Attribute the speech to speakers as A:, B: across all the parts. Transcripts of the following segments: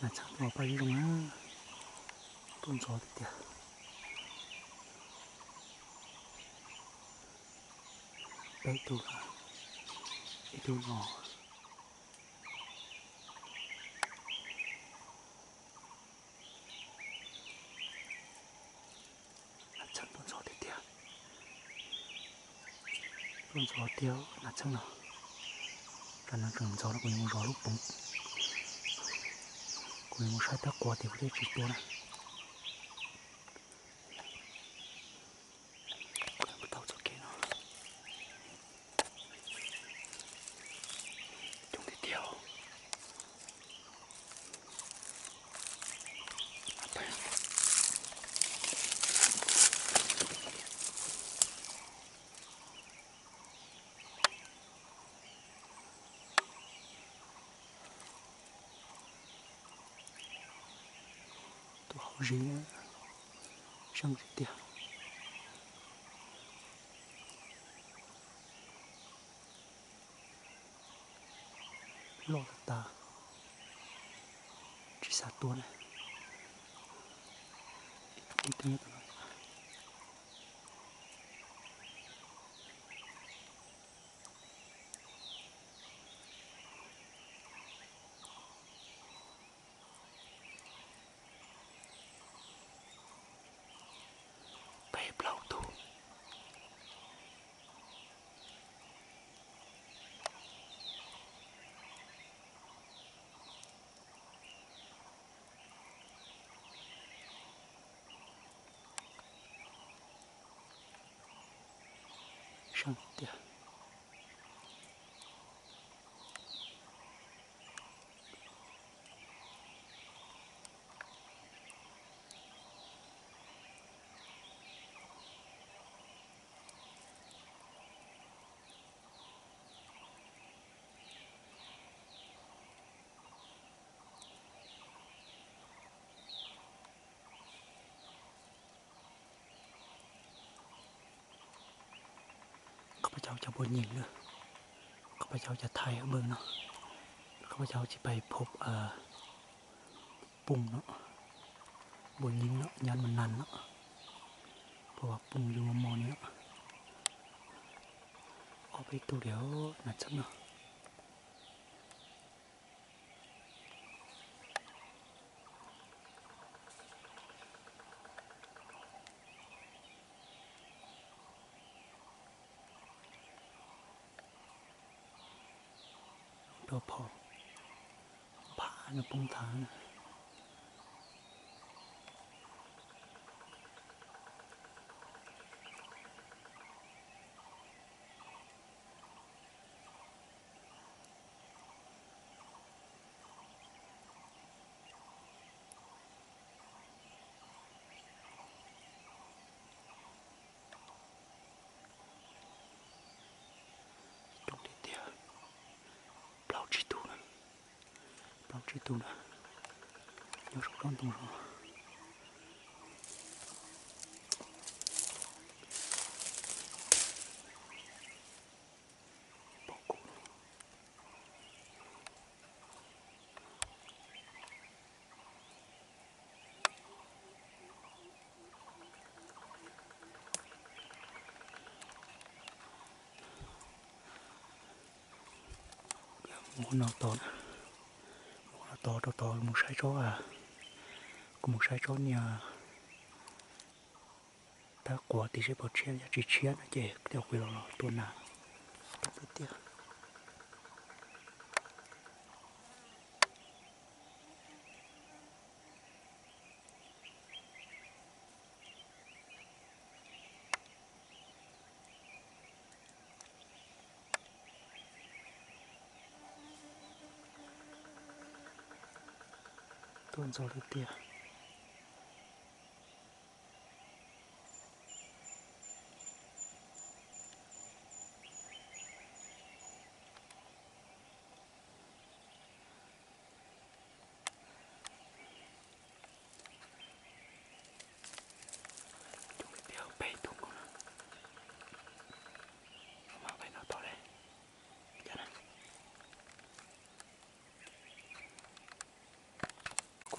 A: là chắc bỏ bay luôn á tuôn gió thì tiệt bay tu ngò là chắc tuôn gió thì tiệt tuôn gió tiêu là chắc nào là nó trường gió nó cũng gió lúc bóng cũng một sai tác qua thì có thể chỉ tua này cũng bắt đầu cho kia nó chúng thì tiêu tôi học gì chẳng gì tiệt lo ta chỉ sát tua này ít tiếng nhất rồi bay blau tu chẳng tiệtข้าพเจ้าจะบ่ยิงเลยข้าพเจ้าจะไทยเบิ่งเนาะข้าพเจ้าจะไปพบปุ่งเนาะบ่ยิงเนาะยันมันนันเนาะเพราะว่าปุ่งอยู่มอนี้เนาะเอาไปตัวเดียวนะจังเนาะตัวพอผ่านะปุ่งทางนะตรงเดียวเปล่าจีตูนะเปล่าจีตูนะยกร้อนตรงนี้muốn nó to to một sai chó có một sai chó nhà ta quả thì sẽ bảo chia chỉ chia nó chỉ theo quy luật tuần nào tập được tiếc tuần sau được tiếc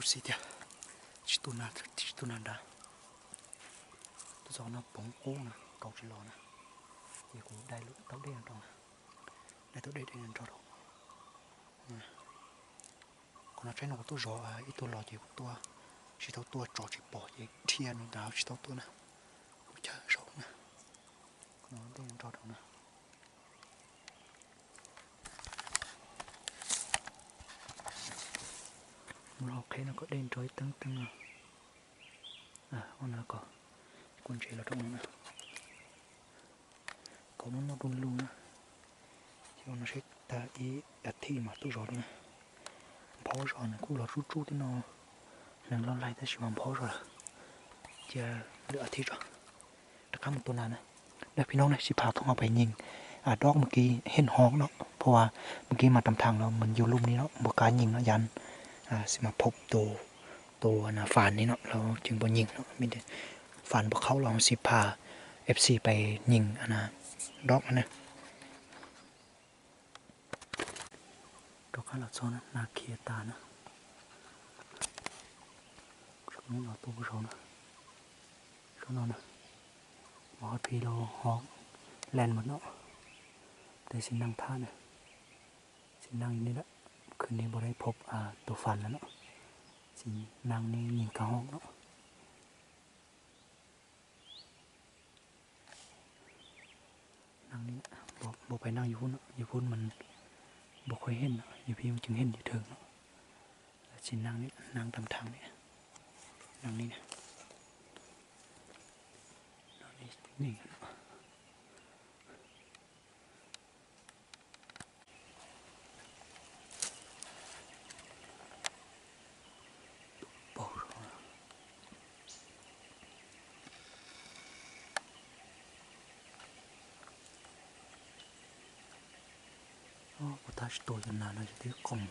A: xí tiệt chỉ tu nà đã tu gió nó bóng cố nè cầu chỉ lò nè giờ cũng đây lúc tao đây ăn trong đây tao đây ăn trong đâu còn nó trái nó tu gió ít tu lò gì cũng tu chỉ tao tu trò chỉ bỏ gì thiên nó đào chỉ tao tu nè chơi sâu nè nó đây ăn trong đâu nè nó thấy nó có đen trói tưng tưng con nào có con trẻ là trong nó có nó run luôn á cho nó sẽ ta ý đặt thi mà tôi rồi nè bỏ rồi nè cũng là rút rút nó lần lo lại ta chỉ bằng bỏ rồi giờ lựa thi rồi tất cả một tuần này đâyพี่น้องnàyสิพาพวกเราไปยิงดอกเมื่อกี้เห็นห้องเนาะเพราะว่าเมื่อกี้มาตามทางเรามันอยู่ลุ่มนี้เนาะบุกการยิงเนาะยันสิมาพบตัวนะฝันนี้เนาะเราจึงบ่ยิงเนาะมีแต่ฝันพวกเขาเราสิพา FC ไปยิงนะดอกนะดอกข้าวหลอดโซนนาเคียตานะช่วงนู้นเราตัวผู้ชมนะช่วงนั้นนะมอพีโลฮอกแลนหมดเนาะแต่สินั่งท่าเนี่ยสินั่งอยู่นี่แหละคืนนี้บ่ได้พบตัวฟันแล้วเนาะสินั่งนี่ยิงกระห้องเนาะนั่งนี่บ่ไปนั่งอยู่พุ่นเนาะอยู่พุ่นมันบ่ค่อยเห็นเนาะอยู่พี่มันจึงเห็นอยู่เถิงเนาะสินั่งนี่นั่งตามทางนี่นั่งนี่เนี่ยนั่งนี่taตัวยันนานเราจะได้กล่อง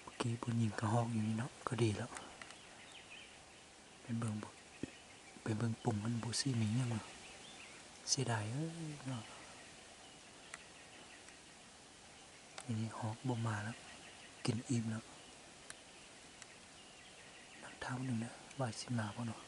A: เมื่อกี้บนยิงกระห้องอย่างนี้เนาะก็ดีแล้วเป็นเบิ่งปุ่มมันบูซี่มียังเสียดายเนาะอย่างนี้ฮอกบ่มาแล้วกินอิ่มแล้วนักเท้าหนึ่งนะบ่ายสิมาป่ะเนาะ